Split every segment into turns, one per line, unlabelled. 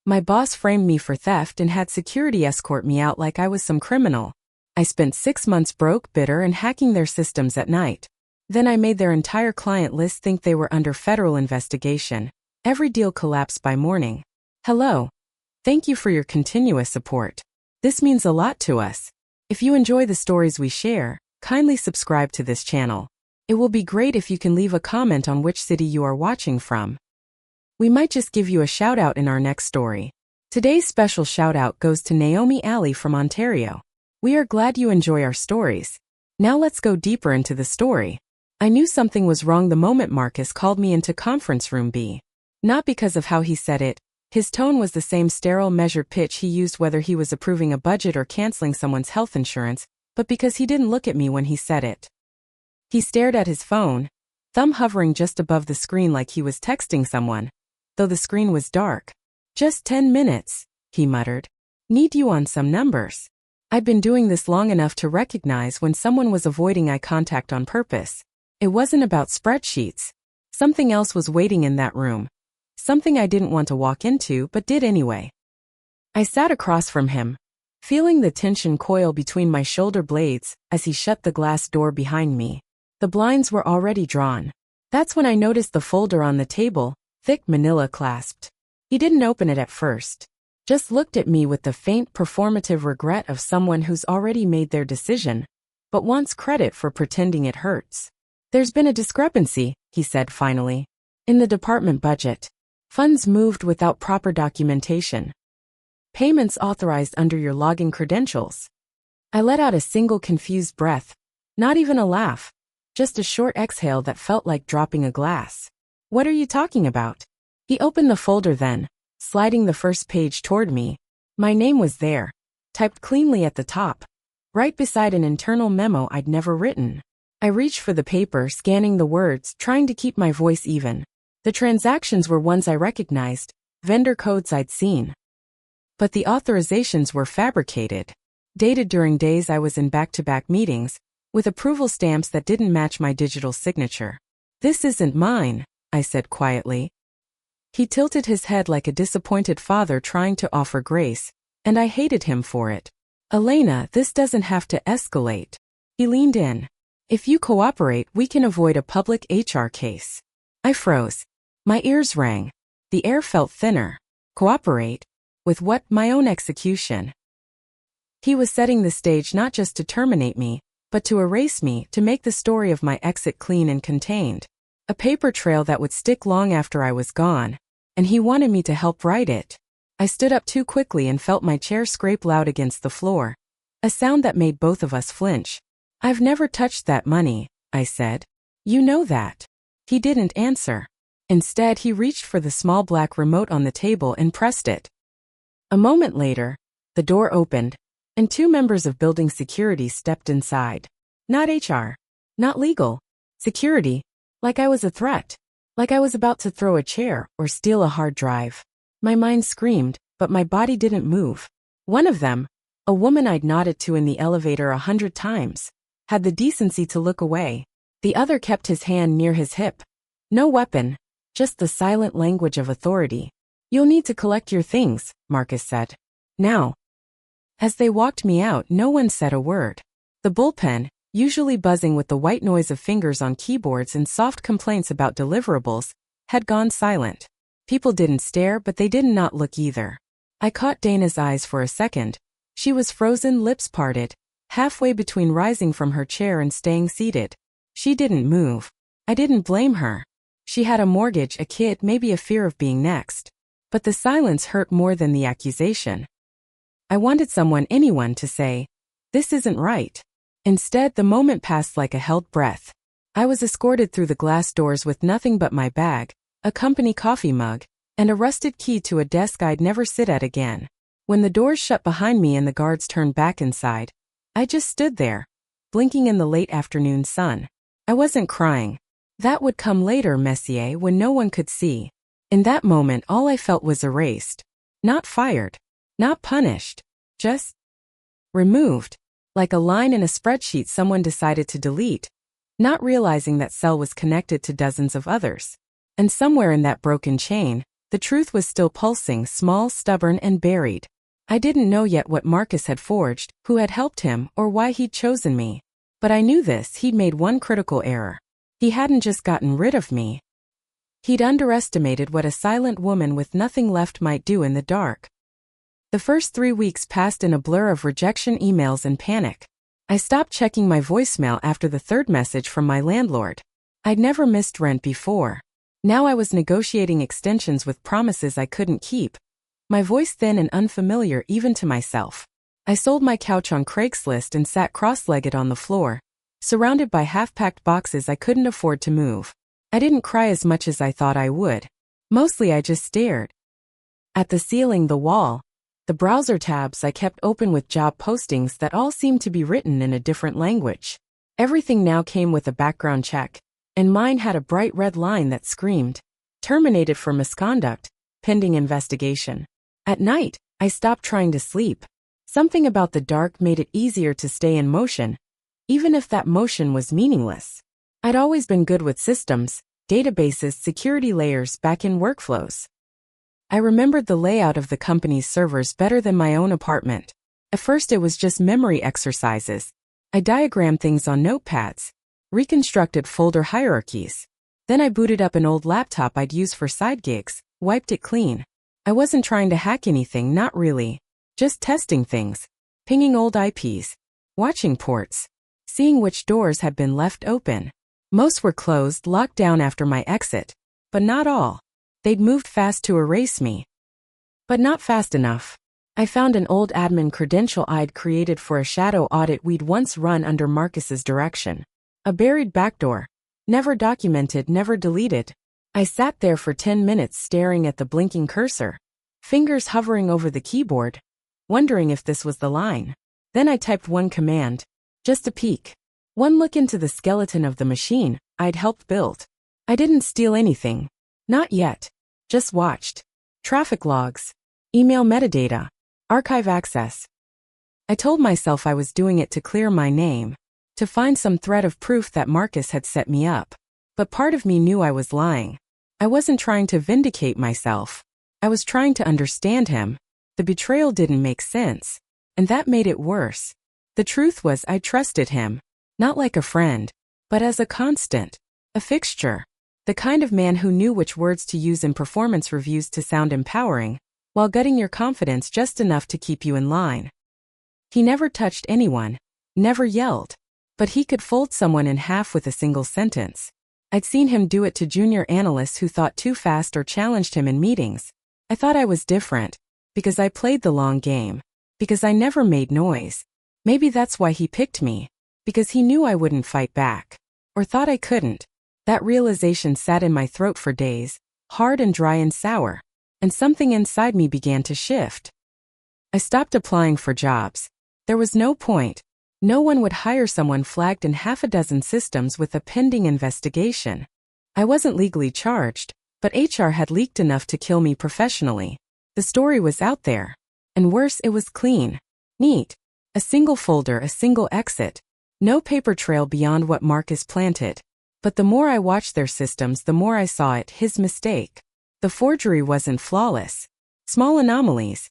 My boss framed me for theft and had security escort me out like I was some criminal. I spent 6 months broke, bitter, and hacking their systems at night. Then I made their entire client list think they were under federal investigation. Every deal collapsed by morning. Hello. Thank you for your continuous support. This means a lot to us. If you enjoy the stories we share, kindly subscribe to this channel. It will be great if you can leave a comment on which city you are watching from. We might just give you a shout out in our next story. Today's special shout out goes to Naomi Alley from Ontario. We are glad you enjoy our stories. Now let's go deeper into the story. I knew something was wrong the moment Marcus called me into conference room B. Not because of how he said it. His tone was the same sterile measured pitch he used whether he was approving a budget or canceling someone's health insurance, but because he didn't look at me when he said it. He stared at his phone, thumb hovering just above the screen like he was texting someone, though the screen was dark. Just 10 minutes, he muttered. Need you on some numbers. I'd been doing this long enough to recognize when someone was avoiding eye contact on purpose. It wasn't about spreadsheets. Something else was waiting in that room. Something I didn't want to walk into but did anyway. I sat across from him, feeling the tension coil between my shoulder blades as he shut the glass door behind me. The blinds were already drawn. That's when I noticed the folder on the table, thick manila clasped. He didn't open it at first. Just looked at me with the faint performative regret of someone who's already made their decision, but wants credit for pretending it hurts. There's been a discrepancy, he said finally. In the department budget. Funds moved without proper documentation. Payments authorized under your login credentials. I let out a single confused breath. Not even a laugh. Just a short exhale that felt like dropping a glass. What are you talking about? He opened the folder then, sliding the first page toward me. My name was there, typed cleanly at the top, right beside an internal memo I'd never written. I reached for the paper, scanning the words, trying to keep my voice even. The transactions were ones I recognized, vendor codes I'd seen. But the authorizations were fabricated, dated during days I was in back-to-back meetings, with approval stamps that didn't match my digital signature. This isn't mine, I said quietly. He tilted his head like a disappointed father trying to offer grace, and I hated him for it. Elena, this doesn't have to escalate. He leaned in. If you cooperate, we can avoid a public HR case. I froze. My ears rang. The air felt thinner. Cooperate? With what? My own execution. He was setting the stage not just to terminate me, but to erase me, to make the story of my exit clean and contained. A paper trail that would stick long after I was gone. And he wanted me to help write it. I stood up too quickly and felt my chair scrape loud against the floor. A sound that made both of us flinch. I've never touched that money, I said. You know that. He didn't answer. Instead, he reached for the small black remote on the table and pressed it. A moment later, the door opened, and 2 members of building security stepped inside. Not HR. Not legal. Security. Like I was a threat. Like I was about to throw a chair or steal a hard drive. My mind screamed, but my body didn't move. One of them, a woman I'd nodded to in the elevator 100 times, had the decency to look away. The other kept his hand near his hip. No weapon, just the silent language of authority. You'll need to collect your things, Marcus said. Now. As they walked me out, no one said a word. The bullpen, usually buzzing with the white noise of fingers on keyboards and soft complaints about deliverables, had gone silent. People didn't stare, but they did not look either. I caught Dana's eyes for a second. She was frozen, lips parted, halfway between rising from her chair and staying seated. She didn't move. I didn't blame her. She had a mortgage, a kid, maybe a fear of being next. But the silence hurt more than the accusation. I wanted someone, anyone, to say, "This isn't right." Instead, the moment passed like a held breath. I was escorted through the glass doors with nothing but my bag, a company coffee mug, and a rusted key to a desk I'd never sit at again. When the doors shut behind me and the guards turned back inside, I just stood there, blinking in the late afternoon sun. I wasn't crying. That would come later, Messier, when no one could see. In that moment, all I felt was erased. Not fired. Not punished. Just removed. Like a line in a spreadsheet someone decided to delete, not realizing that cell was connected to dozens of others. And somewhere in that broken chain, the The truth was still pulsing, small, stubborn, and buried. I didn't know yet what Marcus had forged, who had helped him, or why he'd chosen me. But I knew this: he'd made one critical error. He hadn't just gotten rid of me. He'd underestimated what a silent woman with nothing left might do in the dark. The first 3 weeks passed in a blur of rejection emails and panic. I stopped checking my voicemail after the third message from my landlord. I'd never missed rent before. Now I was negotiating extensions with promises I couldn't keep. My voice thin and unfamiliar even to myself. I sold my couch on Craigslist and sat cross-legged on the floor, surrounded by half-packed boxes I couldn't afford to move. I didn't cry as much as I thought I would. Mostly I just stared. At the ceiling, the wall, the browser tabs I kept open with job postings that all seemed to be written in a different language. Everything now came with a background check, and mine had a bright red line that screamed, "Terminated for misconduct, pending investigation." At night, I stopped trying to sleep. Something about the dark made it easier to stay in motion, even if that motion was meaningless. I'd always been good with systems, databases, security layers, back-end workflows. I remembered the layout of the company's servers better than my own apartment. At first it was just memory exercises. I diagrammed things on notepads, reconstructed folder hierarchies. Then I booted up an old laptop I'd used for side gigs, wiped it clean. I wasn't trying to hack anything, not really. Just testing things, pinging old IPs, watching ports, seeing which doors had been left open. Most were closed, locked down after my exit, but not all. They'd moved fast to erase me. But not fast enough. I found an old admin credential I'd created for a shadow audit we'd once run under Marcus's direction. A buried backdoor. Never documented, never deleted. I sat there for 10 minutes staring at the blinking cursor, fingers hovering over the keyboard, wondering if this was the line. Then I typed one command. Just a peek. One look into the skeleton of the machine I'd helped build. I didn't steal anything. Not yet. Just watched. Traffic logs. Email metadata. Archive access. I told myself I was doing it to clear my name, to find some thread of proof that Marcus had set me up. But part of me knew I was lying. I wasn't trying to vindicate myself. I was trying to understand him. The betrayal didn't make sense, and that made it worse. The truth was I trusted him, not like a friend, but as a constant, a fixture. The kind of man who knew which words to use in performance reviews to sound empowering, while gutting your confidence just enough to keep you in line. He never touched anyone, never yelled, but he could fold someone in half with a single sentence. I'd seen him do it to junior analysts who thought too fast or challenged him in meetings. I thought I was different, because I played the long game, because I never made noise. Maybe that's why he picked me, because he knew I wouldn't fight back, or thought I couldn't. That realization sat in my throat for days, hard and dry and sour, and something inside me began to shift. I stopped applying for jobs. There was no point. No one would hire someone flagged in half a dozen systems with a pending investigation. I wasn't legally charged, but HR had leaked enough to kill me professionally. The story was out there. And worse, it was clean. Neat. A single folder, a single exit. No paper trail beyond what Marcus planted. But the more I watched their systems, the more I saw it, his mistake. The forgery wasn't flawless. Small anomalies.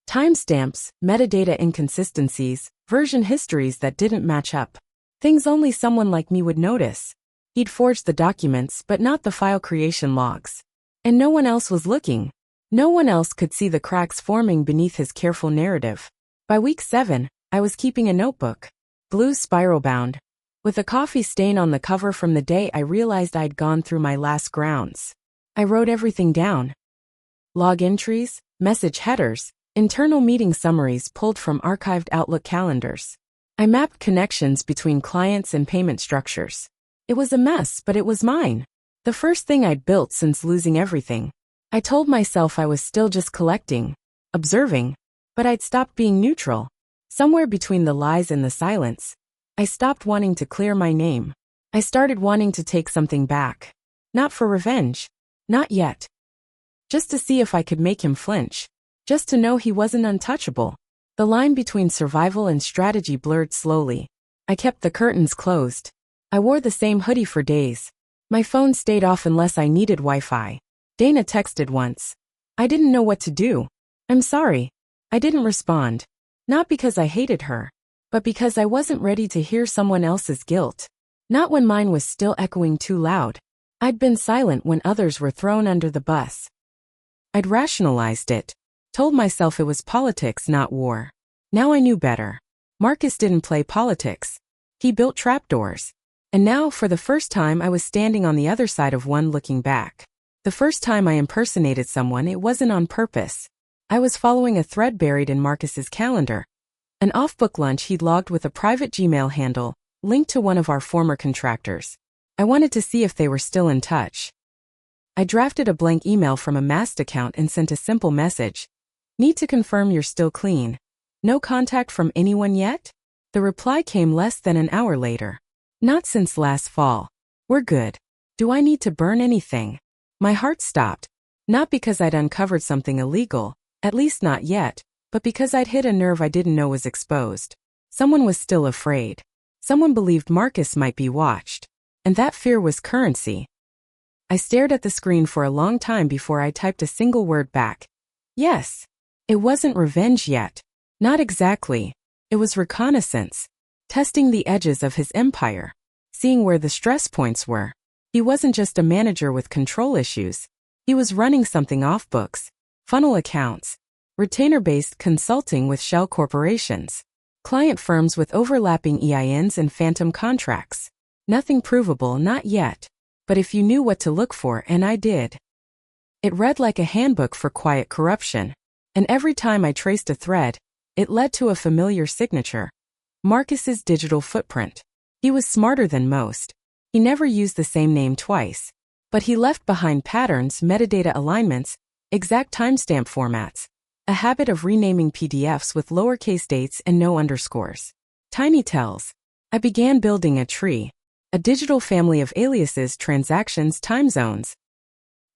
Timestamps, metadata inconsistencies, version histories that didn't match up. Things only someone like me would notice. He'd forged the documents, but not the file creation logs. And no one else was looking. No one else could see the cracks forming beneath his careful narrative. By week 7, I was keeping a notebook. Blue spiral-bound, with a coffee stain on the cover from the day I realized I'd gone through my last grounds. I wrote everything down. Log entries, message headers, internal meeting summaries pulled from archived Outlook calendars. I mapped connections between clients and payment structures. It was a mess, but it was mine. The first thing I'd built since losing everything. I told myself I was still just collecting, observing, but I'd stopped being neutral. Somewhere between the lies and the silence, I stopped wanting to clear my name. I started wanting to take something back. Not for revenge. Not yet. Just to see if I could make him flinch. Just to know he wasn't untouchable. The line between survival and strategy blurred slowly. I kept the curtains closed. I wore the same hoodie for days. My phone stayed off unless I needed Wi-Fi. Dana texted once. I didn't know what to do. I'm sorry. I didn't respond. Not because I hated her, but because I wasn't ready to hear someone else's guilt. Not when mine was still echoing too loud. I'd been silent when others were thrown under the bus. I'd rationalized it. Told myself it was politics, not war. Now I knew better. Marcus didn't play politics. He built trapdoors. And now, for the first time, I was standing on the other side of one looking back. The first time I impersonated someone, it wasn't on purpose. I was following a thread buried in Marcus's calendar. An off-book lunch he'd logged with a private Gmail handle, linked to one of our former contractors. I wanted to see if they were still in touch. I drafted a blank email from a masked account and sent a simple message. Need to confirm you're still clean. No contact from anyone yet? The reply came less than an hour later. Not since last fall. We're good. Do I need to burn anything? My heart stopped. Not because I'd uncovered something illegal, at least not yet, but because I'd hit a nerve I didn't know was exposed. Someone was still afraid. Someone believed Marcus might be watched. And that fear was currency. I stared at the screen for a long time before I typed a single word back. Yes. It wasn't revenge yet. Not exactly. It was reconnaissance. Testing the edges of his empire. Seeing where the stress points were. He wasn't just a manager with control issues. He was running something off books, funnel accounts, retainer-based consulting with shell corporations, client firms with overlapping EINs and phantom contracts. Nothing provable, not yet. But if you knew what to look for, and I did. It read like a handbook for quiet corruption. And every time I traced a thread, it led to a familiar signature. Marcus's digital footprint. He was smarter than most. He never used the same name twice. But he left behind patterns, metadata alignments, exact timestamp formats, a habit of renaming PDFs with lowercase dates and no underscores. Tiny tells. I began building a tree. A digital family of aliases, transactions, time zones.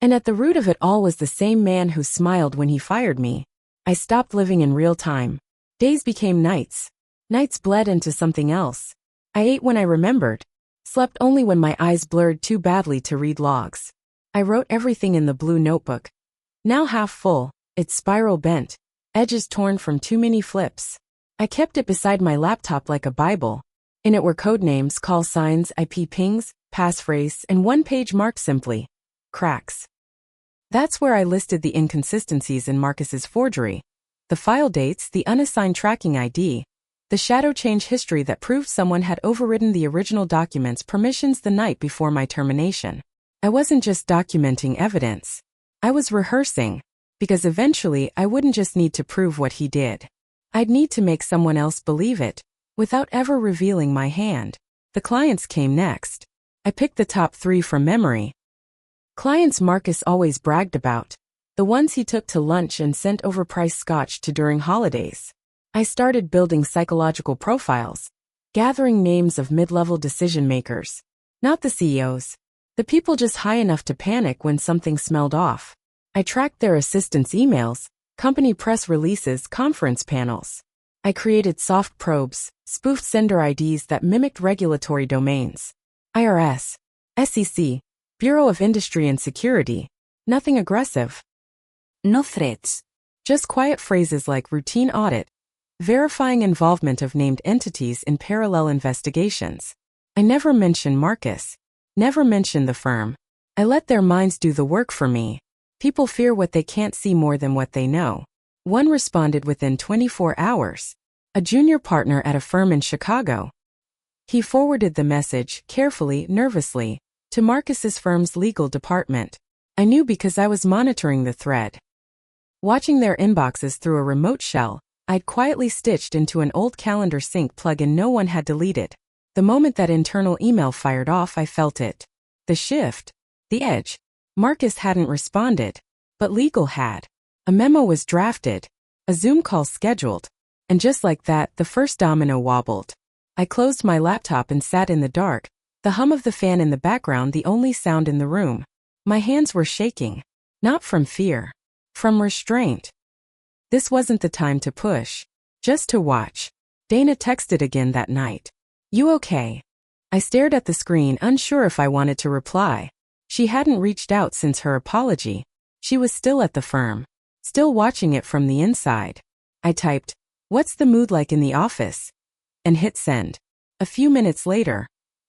And at the root of it all was the same man who smiled when he fired me. I stopped living in real time. Days became nights. Nights bled into something else. I ate when I remembered. Slept only when my eyes blurred too badly to read logs. I wrote everything in the blue notebook. Now half full, its spiral bent, edges torn from too many flips. I kept it beside my laptop like a Bible. In it were code names, call signs, IP pings, passphrase, and one page marked simply, cracks. That's where I listed the inconsistencies in Marcus's forgery. The file dates, the unassigned tracking ID, the shadow change history that proved someone had overridden the original document's permissions the night before my termination. I wasn't just documenting evidence. I was rehearsing, because eventually I wouldn't just need to prove what he did. I'd need to make someone else believe it, without ever revealing my hand. The clients came next. I picked the top 3 from memory. Clients Marcus always bragged about. The ones he took to lunch and sent overpriced scotch to during holidays. I started building psychological profiles, gathering names of mid-level decision makers. Not the CEOs. The people just high enough to panic when something smelled off. I tracked their assistants' emails, company press releases, conference panels. I created soft probes, spoofed sender IDs that mimicked regulatory domains. IRS, SEC, Bureau of Industry and Security. Nothing aggressive. No threats. Just quiet phrases like routine audit, verifying involvement of named entities in parallel investigations. I never mentioned Marcus. Never mentioned the firm. I let their minds do the work for me. People fear what they can't see more than what they know. One responded within 24 hours. A junior partner at a firm in Chicago. He forwarded the message, carefully, nervously, to Marcus's firm's legal department. I knew because I was monitoring the thread. Watching their inboxes through a remote shell, I'd quietly stitched into an old calendar sync plugin no one had deleted. The moment that internal email fired off, I felt it. The shift. The edge. Marcus hadn't responded. But legal had. A memo was drafted. A Zoom call scheduled. And just like that, the first domino wobbled. I closed my laptop and sat in the dark, the hum of the fan in the background the only sound in the room. My hands were shaking. Not from fear. From restraint. This wasn't the time to push. Just to watch. Dana texted again that night. You okay? I stared at the screen, unsure if I wanted to reply. She hadn't reached out since her apology. She was still at the firm, still watching it from the inside. I typed, "What's the mood like in the office?" and hit send. A few minutes later,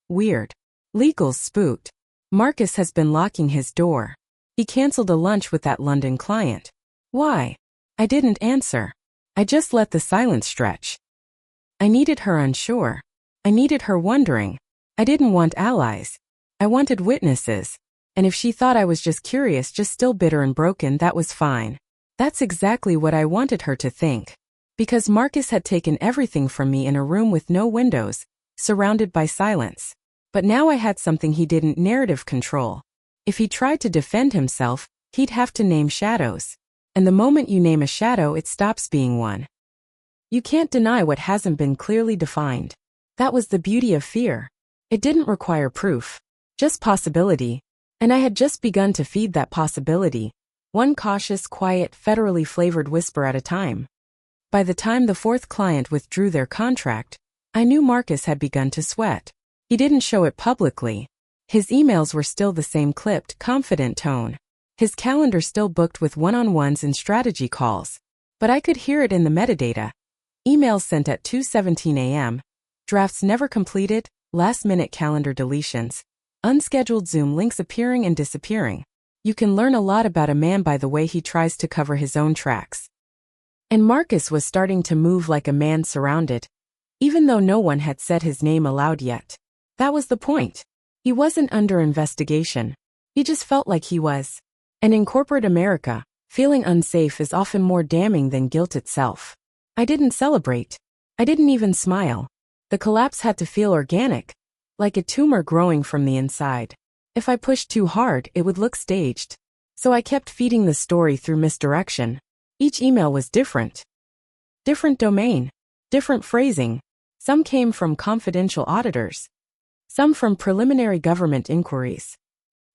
weird. Legals spooked. Marcus has been locking his door. He canceled a lunch with that London client. Why? I didn't answer. I just let the silence stretch. I needed her unsure. I needed her wondering. I didn't want allies. I wanted witnesses. And if she thought I was just curious, just still bitter and broken, that was fine. That's exactly what I wanted her to think. Because Marcus had taken everything from me in a room with no windows, surrounded by silence. But now I had something he didn't: narrative control. If he tried to defend himself, he'd have to name shadows. And the moment you name a shadow, it stops being one. You can't deny what hasn't been clearly defined. That was the beauty of fear. It didn't require proof, just possibility. And I had just begun to feed that possibility, one cautious, quiet, federally flavored whisper at a time. By the time the fourth client withdrew their contract, I knew Marcus had begun to sweat. He didn't show it publicly. His emails were still the same clipped, confident tone. His calendar still booked with one-on-ones and strategy calls. But I could hear it in the metadata. Emails sent at 2:17 a.m., drafts never completed, last-minute calendar deletions, unscheduled Zoom links appearing and disappearing. You can learn a lot about a man by the way he tries to cover his own tracks. And Marcus was starting to move like a man surrounded, even though no one had said his name aloud yet. That was the point. He wasn't under investigation. He just felt like he was. And in corporate America, feeling unsafe is often more damning than guilt itself. I didn't celebrate. I didn't even smile. The collapse had to feel organic, like a tumor growing from the inside. If I pushed too hard, it would look staged. So I kept feeding the story through misdirection. Each email was different. Different domain. Different phrasing. Some came from confidential auditors. Some from preliminary government inquiries.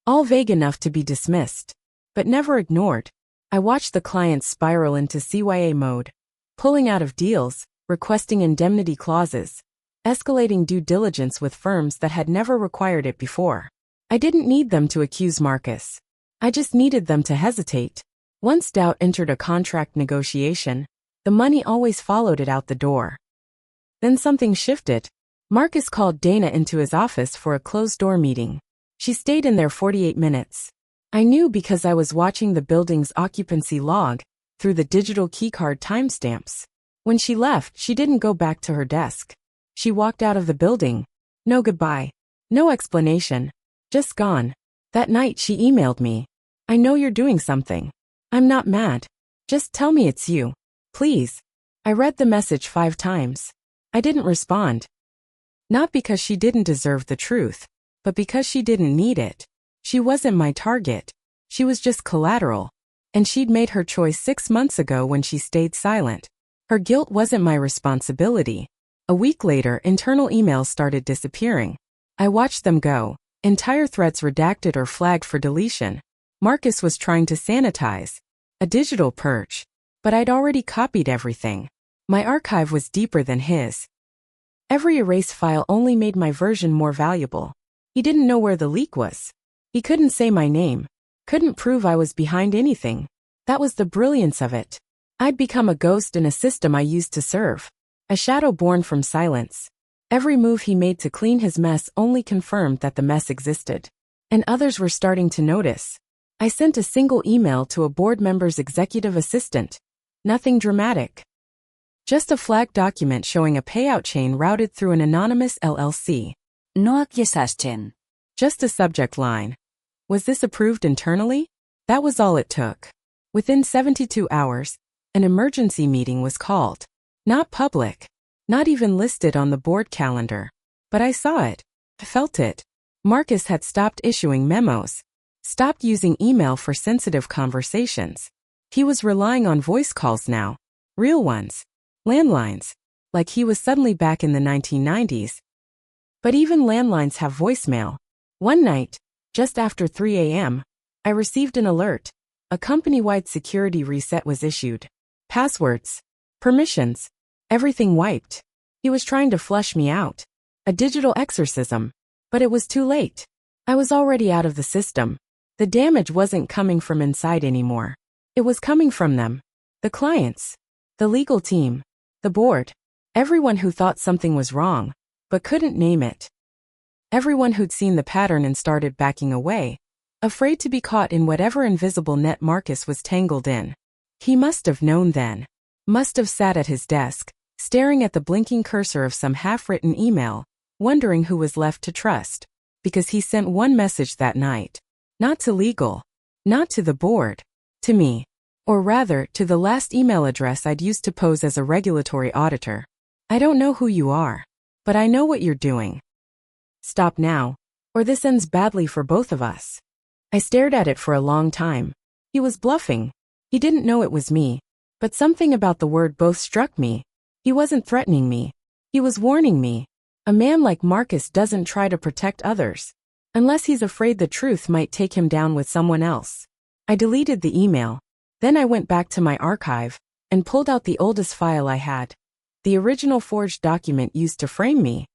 All vague enough to be dismissed, but never ignored. I watched the clients spiral into CYA mode, pulling out of deals, requesting indemnity clauses, escalating due diligence with firms that had never required it before. I didn't need them to accuse Marcus. I just needed them to hesitate. Once doubt entered a contract negotiation, the money always followed it out the door. Then something shifted. Marcus called Dana into his office for a closed-door meeting. She stayed in there 48 minutes. I knew because I was watching the building's occupancy log through the digital keycard timestamps. When she left, she didn't go back to her desk. She walked out of the building. No goodbye. No explanation. Just gone. That night she emailed me. "I know you're doing something. I'm not mad. Just tell me it's you. Please." I read the message 5 times. I didn't respond. Not because she didn't deserve the truth, but because she didn't need it. She wasn't my target. She was just collateral. And she'd made her choice 6 months ago when she stayed silent. Her guilt wasn't my responsibility. A week later, internal emails started disappearing. I watched them go, entire threads redacted or flagged for deletion. Marcus was trying to sanitize. A digital purge. But I'd already copied everything. My archive was deeper than his. Every erase file only made my version more valuable. He didn't know where the leak was. He couldn't say my name. Couldn't prove I was behind anything. That was the brilliance of it. I'd become a ghost in a system I used to serve. A shadow born from silence. Every move he made to clean his mess only confirmed that the mess existed. And others were starting to notice. I sent a single email to a board member's executive assistant. Nothing dramatic. Just a flagged document showing a payout chain routed through an anonymous LLC.
No acquiescen.
Just a subject line. Was this approved internally? That was all it took. Within 72 hours, an emergency meeting was called. Not public. Not even listed on the board calendar. But I saw it. I felt it. Marcus had stopped issuing memos. Stopped using email for sensitive conversations. He was relying on voice calls now. Real ones. Landlines. Like he was suddenly back in the 1990s. But even landlines have voicemail. One night, just after 3 a.m., I received an alert. A company-wide security reset was issued. Passwords. Permissions. Everything wiped. He was trying to flush me out. A digital exorcism. But it was too late. I was already out of the system. The damage wasn't coming from inside anymore. It was coming from them. The clients. The legal team. The board. Everyone who thought something was wrong, but couldn't name it. Everyone who'd seen the pattern and started backing away, afraid to be caught in whatever invisible net Marcus was tangled in. He must have known then. Must have sat at his desk, staring at the blinking cursor of some half-written email, wondering who was left to trust. Because he sent one message that night. Not to legal. Not to the board. To me. Or rather, to the last email address I'd used to pose as a regulatory auditor. I don't know who you are. But I know what you're doing. Stop now, or this ends badly for both of us. I stared at it for a long time. He was bluffing. He didn't know it was me. But something about the word both struck me. He wasn't threatening me. He was warning me. A man like Marcus doesn't try to protect others. Unless he's afraid the truth might take him down with someone else. I deleted the email. Then I went back to my archive and pulled out the oldest file I had. The original forged document used to frame me.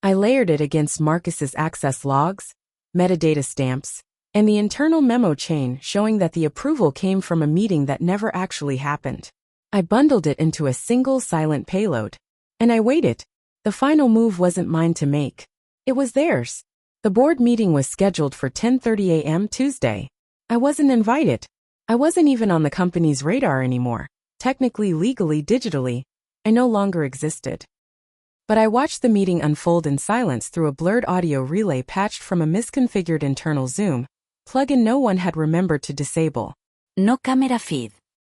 I layered it against Marcus's access logs, metadata stamps, and the internal memo chain showing that the approval came from a meeting that never actually happened. I bundled it into a single silent payload. And I waited. The final move wasn't mine to make. It was theirs. The board meeting was scheduled for 10:30 a.m. Tuesday. I wasn't invited. I wasn't even on the company's radar anymore. Technically, legally, digitally, I no longer existed. But I watched the meeting unfold in silence through a blurred audio relay patched from a misconfigured internal Zoom plugin no one had remembered to disable.
No camera feed.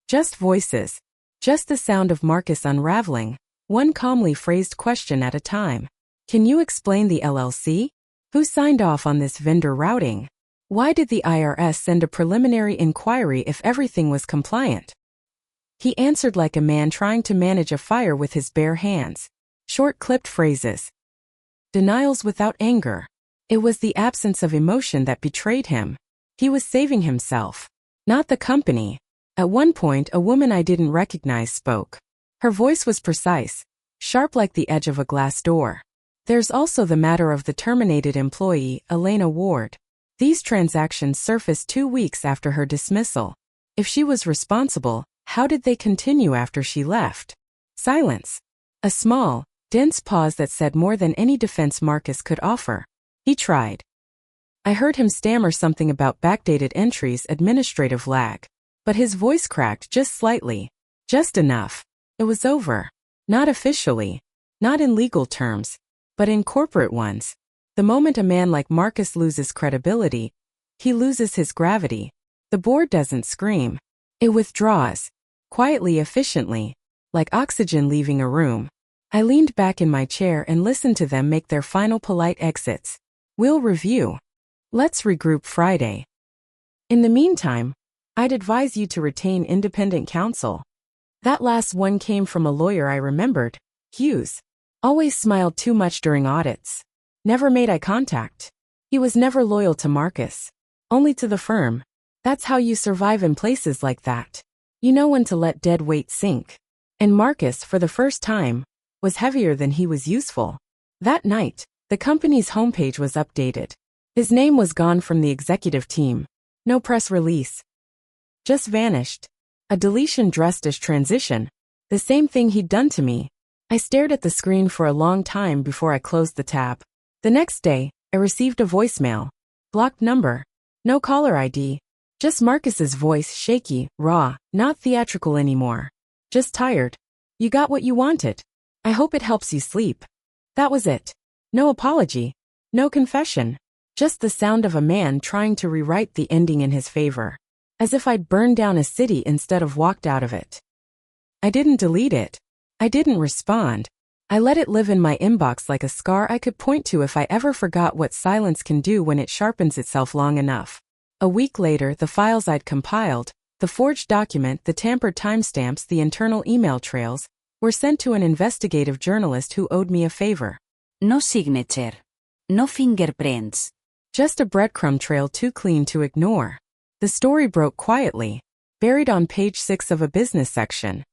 Just voices. Just the sound of Marcus unraveling, one calmly phrased question at a time. Can you explain the LLC? Who signed off on this vendor routing? Why did the IRS send a preliminary inquiry if everything was compliant? He answered like a man trying to manage a fire with his bare hands. Short clipped phrases. Denials without anger. It was the absence of emotion that betrayed him. He was saving himself, not the company. At one point, a woman I didn't recognize spoke. Her voice was precise, sharp like the edge of a glass door. There's also the matter of the terminated employee, Elena Ward. These transactions surfaced 2 weeks after her dismissal. If she was responsible, how did they continue after she left? Silence. A small, dense pause that said more than any defense Marcus could offer. He tried. I heard him stammer something about backdated entries, administrative lag. But his voice cracked just slightly. Just enough. It was over. Not officially. Not in legal terms. But in corporate ones. The moment a man like Marcus loses credibility, he loses his gravity. The board doesn't scream. It withdraws. Quietly, efficiently. Like oxygen leaving a room. I leaned back in my chair and listened to them make their final polite exits. We'll review. Let's regroup Friday. In the meantime, I'd advise you to retain independent counsel. That last one came from a lawyer I remembered, Hughes. Always smiled too much during audits. Never made eye contact. He was never loyal to Marcus. Only to the firm. That's how you survive in places like that. You know when to let dead weight sink. And Marcus, for the first time, was heavier than he was useful. That night, the company's homepage was updated. His name was gone from the executive team. No press release. Just vanished. A deletion dressed as transition. The same thing he'd done to me. I stared at the screen for a long time before I closed the tab. The next day, I received a voicemail. Blocked number. No caller ID. Just Marcus's voice, shaky, raw, not theatrical anymore. Just tired. You got what you wanted. I hope it helps you sleep. That was it. No apology. No confession. Just the sound of a man trying to rewrite the ending in his favor. As if I'd burned down a city instead of walked out of it. I didn't delete it. I didn't respond. I let it live in my inbox like a scar I could point to if I ever forgot what silence can do when it sharpens itself long enough. A week later, the files I'd compiled, the forged document, the tampered timestamps, the internal email trails, were sent to an investigative journalist who owed me a favor.
No signature. No fingerprints.
Just a breadcrumb trail too clean to ignore. The story broke quietly, buried on page 6 of a business section.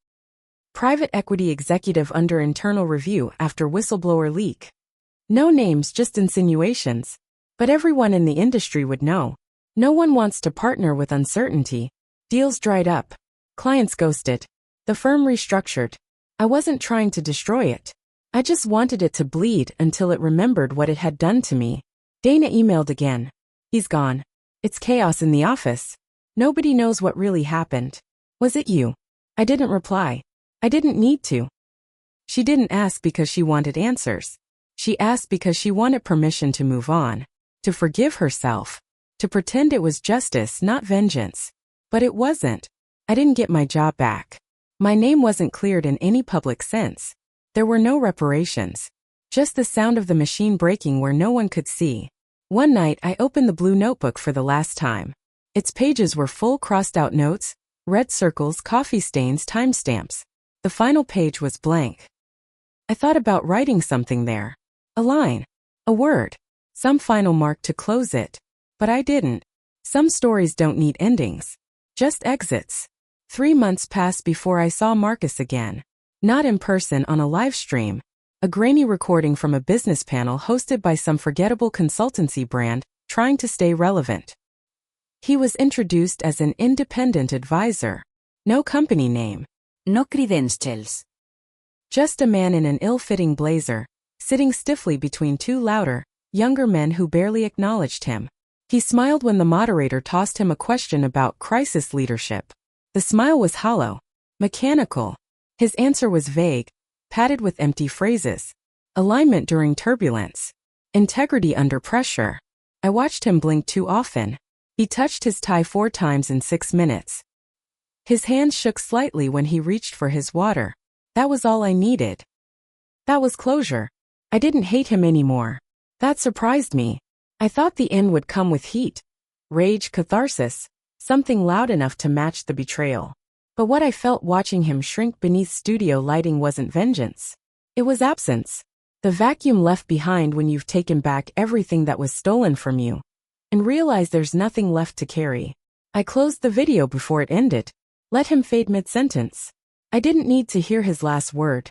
Private equity executive under internal review after whistleblower leak. No names, just insinuations. But everyone in the industry would know. No one wants to partner with uncertainty. Deals dried up. Clients ghosted. The firm restructured. I wasn't trying to destroy it. I just wanted it to bleed until it remembered what it had done to me. Dana emailed again. He's gone. It's chaos in the office. Nobody knows what really happened. Was it you? I didn't reply. I didn't need to. She didn't ask because she wanted answers. She asked because she wanted permission to move on, to forgive herself, to pretend it was justice, not vengeance. But it wasn't. I didn't get my job back. My name wasn't cleared in any public sense. There were no reparations. Just the sound of the machine breaking where no one could see. One night I opened the blue notebook for the last time. Its pages were full crossed-out notes, red circles, coffee stains, timestamps. The final page was blank. I thought about writing something there. A line. A word. Some final mark to close it. But I didn't. Some stories don't need endings. Just exits. 3 months passed before I saw Marcus again. Not in person, on a live stream. A grainy recording from a business panel hosted by some forgettable consultancy brand, trying to stay relevant. He was introduced as an independent advisor. No company name.
No credentials.
Just a man in an ill-fitting blazer, sitting stiffly between two louder, younger men who barely acknowledged him. He smiled when the moderator tossed him a question about crisis leadership. The smile was hollow, mechanical. His answer was vague, padded with empty phrases. Alignment during turbulence. Integrity under pressure. I watched him blink too often. He touched his tie 4 times in 6 minutes. His hand shook slightly when he reached for his water. That was all I needed. That was closure. I didn't hate him anymore. That surprised me. I thought the end would come with heat. Rage, catharsis. Something loud enough to match the betrayal. But what I felt watching him shrink beneath studio lighting wasn't vengeance. It was absence. The vacuum left behind when you've taken back everything that was stolen from you. And realize there's nothing left to carry. I closed the video before it ended. Let him fade mid-sentence. I didn't need to hear his last word.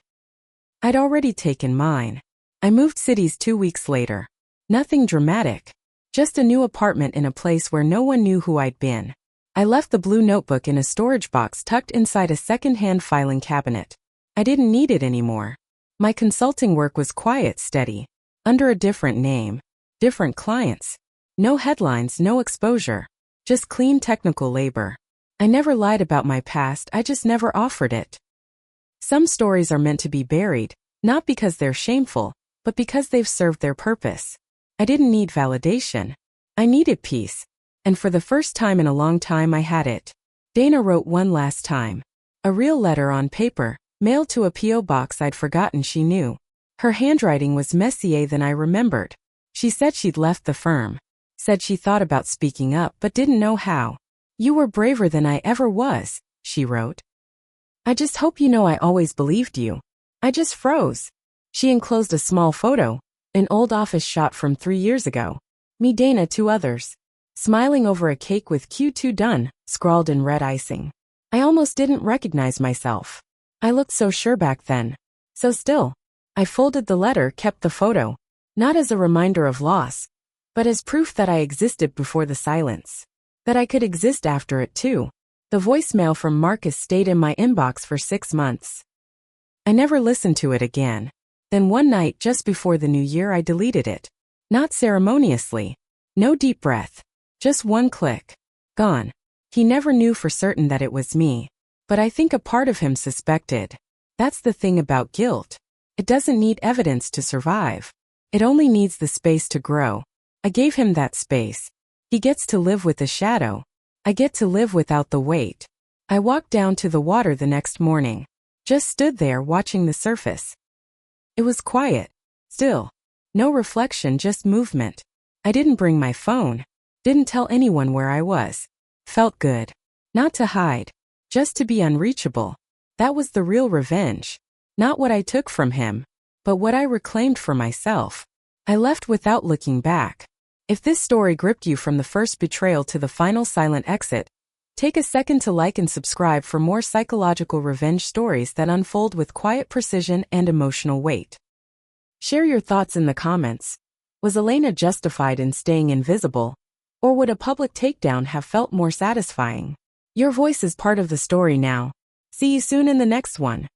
I'd already taken mine. I moved cities 2 weeks later. Nothing dramatic. Just a new apartment in a place where no one knew who I'd been. I left the blue notebook in a storage box tucked inside a second-hand filing cabinet. I didn't need it anymore. My consulting work was quiet, steady. Under a different name. Different clients. No headlines, no exposure. Just clean technical labor. I never lied about my past, I just never offered it. Some stories are meant to be buried, not because they're shameful, but because they've served their purpose. I didn't need validation. I needed peace. And for the first time in a long time I had it. Dana wrote one last time. A real letter on paper, mailed to a P.O. box I'd forgotten she knew. Her handwriting was messier than I remembered. She said she'd left the firm. Said she thought about speaking up but didn't know how. You were braver than I ever was, she wrote. I just hope you know I always believed you. I just froze. She enclosed a small photo, an old office shot from 3 years ago. Me, Dana, 2 others. Smiling over a cake with Q2 done, scrawled in red icing. I almost didn't recognize myself. I looked so sure back then. So still. I folded the letter, kept the photo. Not as a reminder of loss, but as proof that I existed before the silence. That I could exist after it too. The voicemail from Marcus stayed in my inbox for 6 months. I never listened to it again. Then one night just before the new year I deleted it. Not ceremoniously. No deep breath. Just one click. Gone. He never knew for certain that it was me. But I think a part of him suspected. That's the thing about guilt. It doesn't need evidence to survive. It only needs the space to grow. I gave him that space. He gets to live with the shadow. I get to live without the weight. I walked down to the water the next morning. Just stood there watching the surface. It was quiet. Still. No reflection, just movement. I didn't bring my phone. Didn't tell anyone where I was. Felt good. Not to hide. Just to be unreachable. That was the real revenge. Not what I took from him, but what I reclaimed for myself. I left without looking back. If this story gripped you from the first betrayal to the final silent exit, take a second to like and subscribe for more psychological revenge stories that unfold with quiet precision and emotional weight. Share your thoughts in the comments. Was Elena justified in staying invisible? Or would a public takedown have felt more satisfying? Your voice is part of the story now. See you soon in the next one.